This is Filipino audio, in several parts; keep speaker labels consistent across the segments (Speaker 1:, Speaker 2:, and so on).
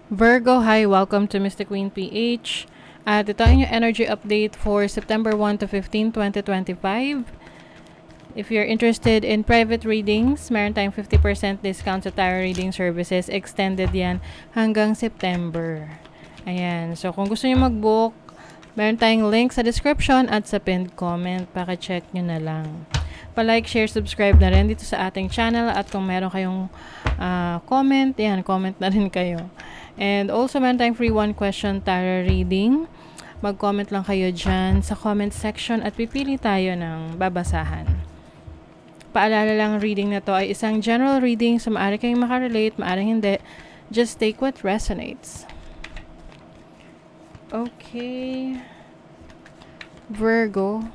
Speaker 1: Virgo, hi! Welcome to Mystic Queen PH. At ito ang inyong energy update for September 1 to 15, 2025. If you're interested in private readings, meron tayong 50% discount sa tarot reading services. Extended yan hanggang September. Ayan. So, kung gusto niyo mag-book, meron tayong link sa description at sa pinned comment. Paka-check nyo na lang. Pa-like, share, subscribe na rin dito sa ating channel. At kung meron kayong comment, yan, comment na rin kayo. And also, meron tayong free one question tarot reading. Mag-comment lang kayo dyan sa comment section at pipili tayo ng babasahan. Paalala lang, reading na to ay isang general reading, so maaari kayong makarelate, maaari hindi. Just take what resonates. Okay. Virgo,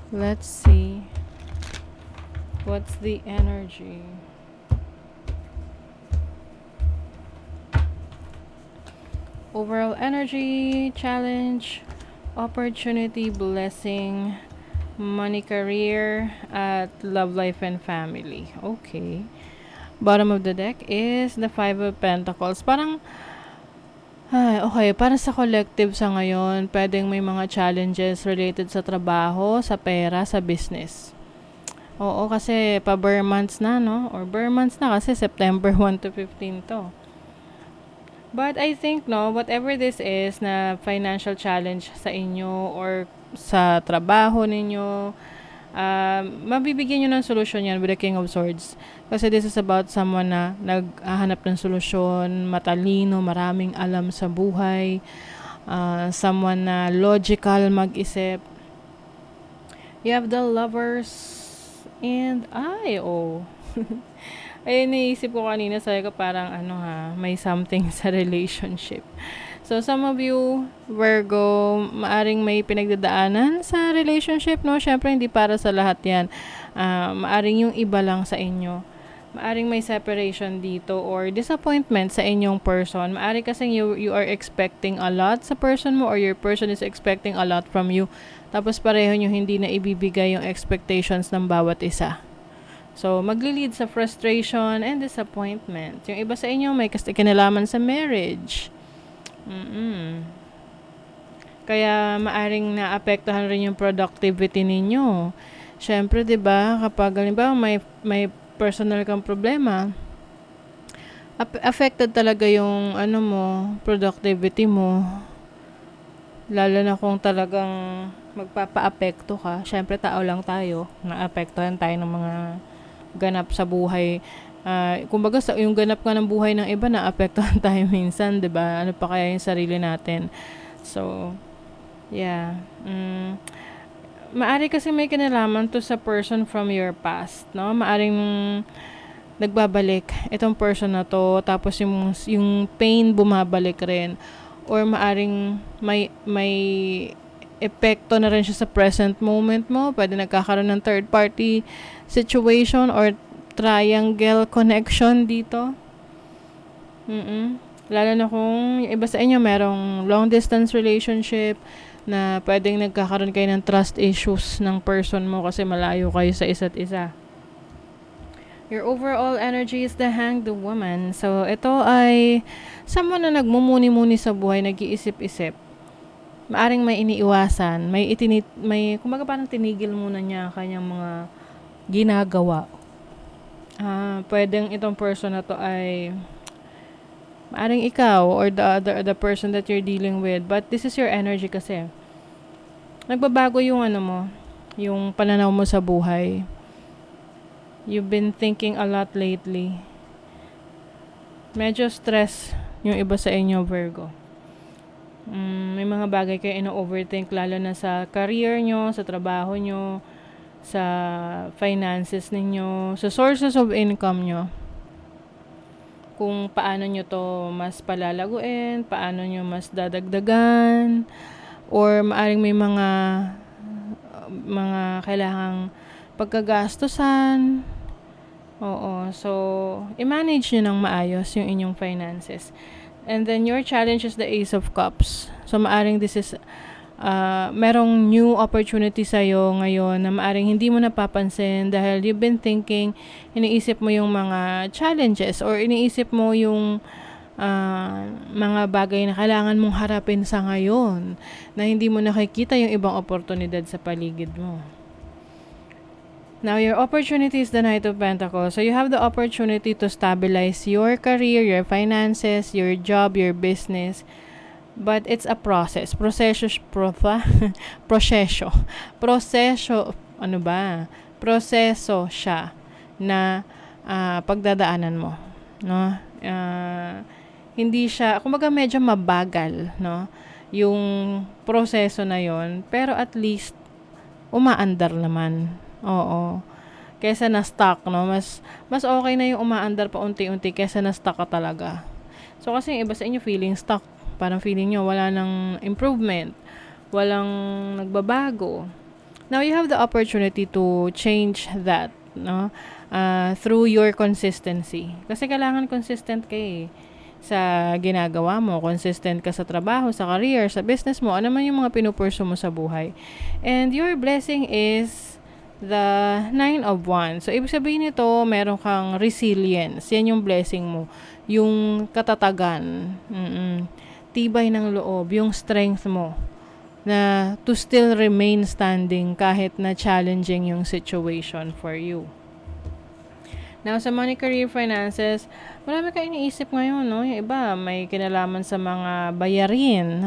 Speaker 1: let's see. What's the energy? Overall energy, challenge, opportunity, blessing, money, career, at love life and family. Okay. Bottom of the deck is the Five of Pentacles. Parang, okay, para sa collective sa ngayon, pwedeng may mga challenges related sa trabaho, sa pera, sa business. Oo, kasi pa-bare months na, no? Or bare months na kasi September 1 to 15 to. But I think, no, whatever this is na financial challenge sa inyo or sa trabaho ninyo, mabibigyan nyo ng solusyon yan with the King of Swords. Kasi this is about someone na naghahanap ng solusyon, matalino, maraming alam sa buhay, someone na logical mag-isip. You have the Lovers and Ayun, naisip ko kanina, sabi ko parang may something sa relationship. So, some of you, Virgo, maaring may pinagdadaanan sa relationship, no? Syempre, hindi para sa lahat yan. Maaring yung iba lang sa inyo. Maaring may separation dito or disappointment sa inyong person. Maaring kasi you are expecting a lot sa person mo or your person is expecting a lot from you. Tapos pareho nyo hindi na ibibigay yung expectations ng bawat isa. So, magli-lead sa frustration and disappointment. Yung iba sa inyo may kinalaman sa marriage. Kaya maaring naapektuhan rin yung productivity ninyo. Syempre, 'di ba, kapag halimbawa may personal kang problema, affected talaga yung productivity mo. Lalo na kung talagang magpapa-apekto ka. Syempre, tao lang tayo. Naapektuhan tayo ng mga ganap sa buhay. Kumbaga yung ganap nga ng buhay ng iba naapektuhan tayo minsan, 'di ba? Ano pa kaya yung sarili natin? So, yeah. Maari kasi may kinalaman to sa person from your past, no? Maaring nagbabalik itong person na to, tapos yung pain bumabalik rin, or maaring may epekto na rin siya sa present moment mo. Pwede nagkakaroon ng third party situation or triangle connection dito. Lalo na kung yung iba sa inyo merong long distance relationship na pwedeng nagkakaroon kayo ng trust issues ng person mo kasi malayo kayo sa isa't isa. Your overall energy is the Hanged Woman. So, ito ay someone na nagmumuni-muni sa buhay, nag-iisip-isip. Maaring may iniiwasan, may kumbaga parang tinigil muna niya kanyang mga ginagawa. Pwedeng itong person na to ay maaring ikaw or the person that you're dealing with, but this is your energy kasi. Nagbabago yung yung pananaw mo sa buhay. You've been thinking a lot lately. Medyo stress yung iba sa inyo, Virgo. May mga bagay kayo ino-overthink, lalo na sa career nyo, sa trabaho nyo, sa finances ninyo, sa sources of income nyo. Kung paano nyo to mas palalaguin, paano nyo mas dadagdagan, or maaring may mga kailangang pagkagastusan. Oo, so i-manage nyo ng maayos yung inyong finances. And then your challenge is the Ace of Cups. So maaring this is merong new opportunity sa'yo ngayon na maaring hindi mo napapansin dahil you've been thinking, iniisip mo yung mga challenges or iniisip mo yung mga bagay na kailangan mong harapin sa ngayon na hindi mo nakikita yung ibang oportunidad sa paligid mo. Now, your opportunity is the Knight of Pentacles. So, you have the opportunity to stabilize your career, your finances, your job, your business. But it's a process. Proseso siya na pagdadaanan mo. No? Hindi siya, kumbaga medyo mabagal, no? Yung proseso na yon, pero at least umaandar naman. Oo. Kesa na-stuck, no? Mas okay na yung umaandar pa unti-unti kesa na-stuck ka talaga. So, kasi yung iba sa inyo feeling stuck. Parang feeling nyo wala nang improvement. Walang nagbabago. Now, you have the opportunity to change that, no? Through your consistency. Kasi kailangan consistent kayo sa ginagawa mo. Consistent ka sa trabaho, sa career, sa business mo. Ano man yung mga pinupurso mo sa buhay. And your blessing is the 9 of Wands. So, ibig sabihin nito, meron kang resilience. Yan yung blessing mo. Yung katatagan. Tibay ng loob. Yung strength mo. Na to still remain standing kahit na challenging yung situation for you. Now, sa money, career, finances, marami ka iniisip ngayon, no? Yung iba, may kinalaman sa mga bayarin.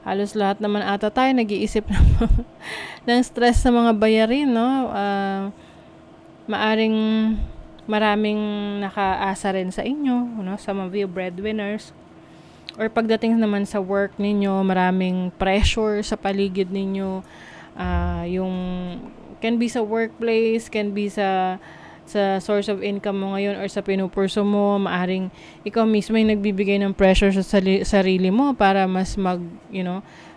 Speaker 1: Halos lahat naman ata tayo nag-iisip ng stress sa mga bayarin, no? Maaring maraming nakaasa rin sa inyo, no? Some of you breadwinners. Or pagdating naman sa work ninyo, maraming pressure sa paligid ninyo. Yung can be sa workplace, can be sa source of income mo ngayon or sa pinupurso mo, maaring ikaw mismo yung nagbibigay ng pressure sa sarili mo para mas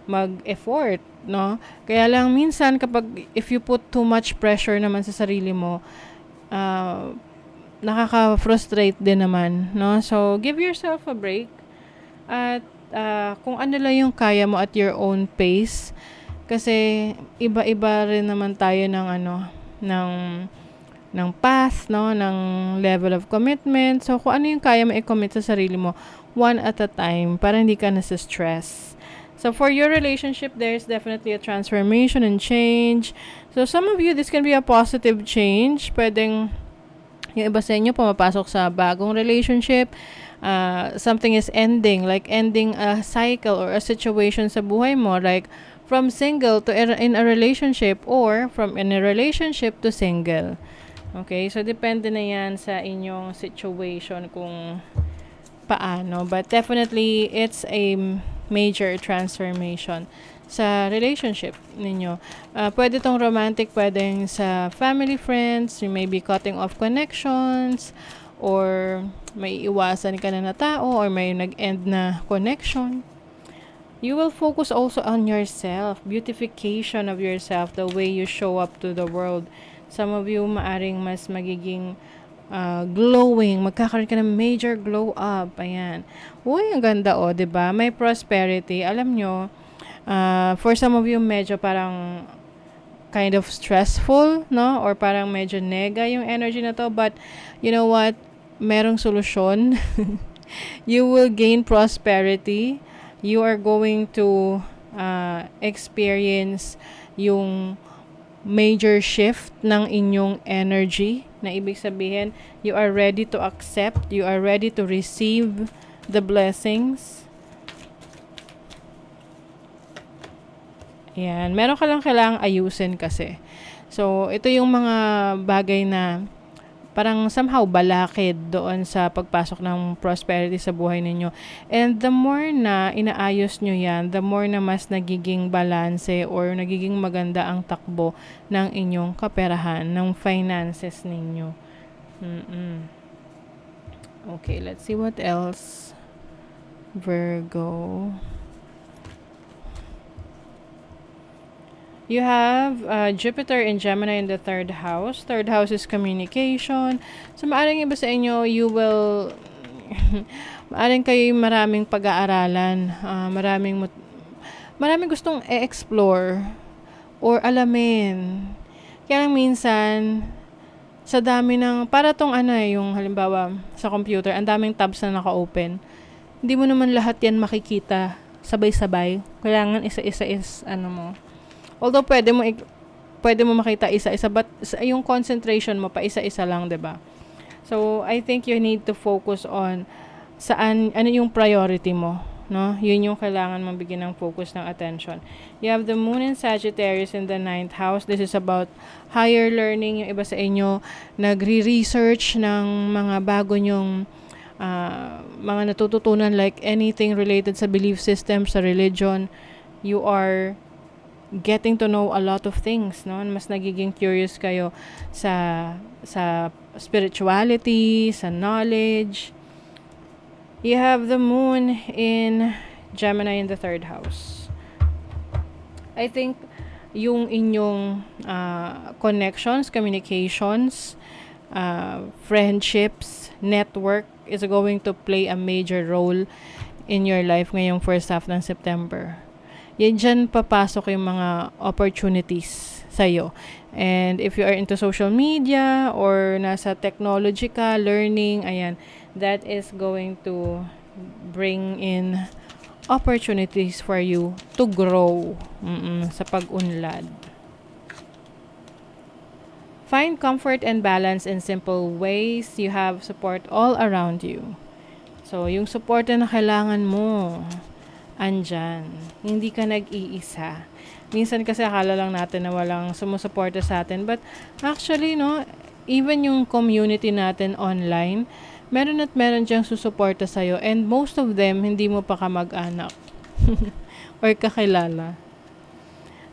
Speaker 1: mag-effort, no? Kaya lang minsan kapag if you put too much pressure naman sa sarili mo, nakaka-frustrate din naman, no? So, give yourself a break at kung ano lang yung kaya mo at your own pace kasi iba-iba rin naman tayo ng path, no, ng level of commitment. So, kung ano yung kaya mo i-commit sa sarili mo, one at a time, para hindi ka nasa-stress. So, for your relationship, there's definitely a transformation and change. So, some of you, this can be a positive change. Pwedeng, yung iba sa inyo, pumapasok sa bagong relationship. Something is ending, like ending a cycle or a situation sa buhay mo, like from single to in a relationship or from in a relationship to single. Okay, so depende na yan sa inyong situation kung paano. But definitely, it's a major transformation sa relationship ninyo. Pwede tong romantic, pwedeng sa family, friends, you may be cutting off connections, or may iwasan ka na tao, or may nag-end na connection. You will focus also on yourself, beautification of yourself, the way you show up to the world. Some of you maaring mas magiging glowing, magkakaroon ka ng major glow up. Ayan. Uy, ang ganda diba? May prosperity. Alam nyo, for some of you medyo parang kind of stressful, no? Or parang medyo nega yung energy na to. But, you know what? Merong solusyon. You will gain prosperity. You are going to experience yung major shift ng inyong energy, na ibig sabihin, you are ready to accept, you are ready to receive the blessings. Yan. Meron ka lang kailangang ayusin kasi. So, ito yung mga bagay na parang somehow balakid doon sa pagpasok ng prosperity sa buhay ninyo. And the more na inaayos nyo yan, the more na mas nagiging balanse or nagiging maganda ang takbo ng inyong kaperahan, ng finances ninyo. Okay, let's see what else. Virgo. You have Jupiter and Gemini in the third house. Third house is communication. So, maaring iba sa inyo, you will, maaring kayo maraming pag-aaralan, maraming gustong e-explore or alamin. Kaya lang minsan, sa dami ng, para tong ano yung halimbawa sa computer, ang daming tabs na naka-open. Hindi mo naman lahat yan makikita sabay-sabay. Kailangan isa-isa is ano mo. Although pwede mo makita isa-isa, but yung concentration mo pa isa-isa lang, 'di ba? So, I think you need to focus on saan, ano yung priority mo, no? Yun yung kailangan mong bigyan ng focus ng attention. You have the moon in Sagittarius in the ninth house. This is about higher learning. Yung iba sa inyo, nagre-research ng mga bago nyong mga natututunan, like anything related sa belief system, sa religion. You are getting to know a lot of things, no? Mas nagiging curious kayo sa spirituality, sa knowledge. You have the moon in Gemini in the third house. I think yung inyong connections, communications, friendships, network is going to play a major role in your life ngayong first half ng September. Yan dyan papasok yung mga opportunities sa'yo. And if you are into social media or nasa technology ka, learning, ayan, that is going to bring in opportunities for you to grow sa pag-unlad. Find comfort and balance in simple ways. You have support all around you. So, yung support na kailangan mo, andyan. Hindi ka nag-iisa. Minsan kasi akala lang natin na walang sumusuporta sa atin. But actually, no, even yung community natin online, meron at meron diyang susuporta sa'yo. And most of them, hindi mo pa kamag-anak. Or kakilala.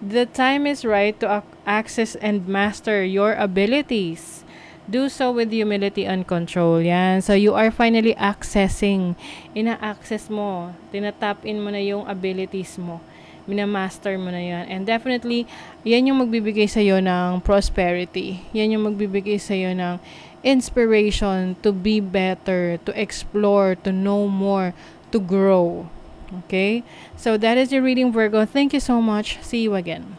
Speaker 1: The time is right to access and master your abilities. Do so with humility and control. Yan. So, you are finally accessing. Ina-access mo. Tinatap in mo na yung abilities mo. Minamaster mo na yan. And definitely, yan yung magbibigay sa'yo ng prosperity. Yan yung magbibigay sa'yo ng inspiration to be better, to explore, to know more, to grow. Okay? So, that is your reading, Virgo. Thank you so much. See you again.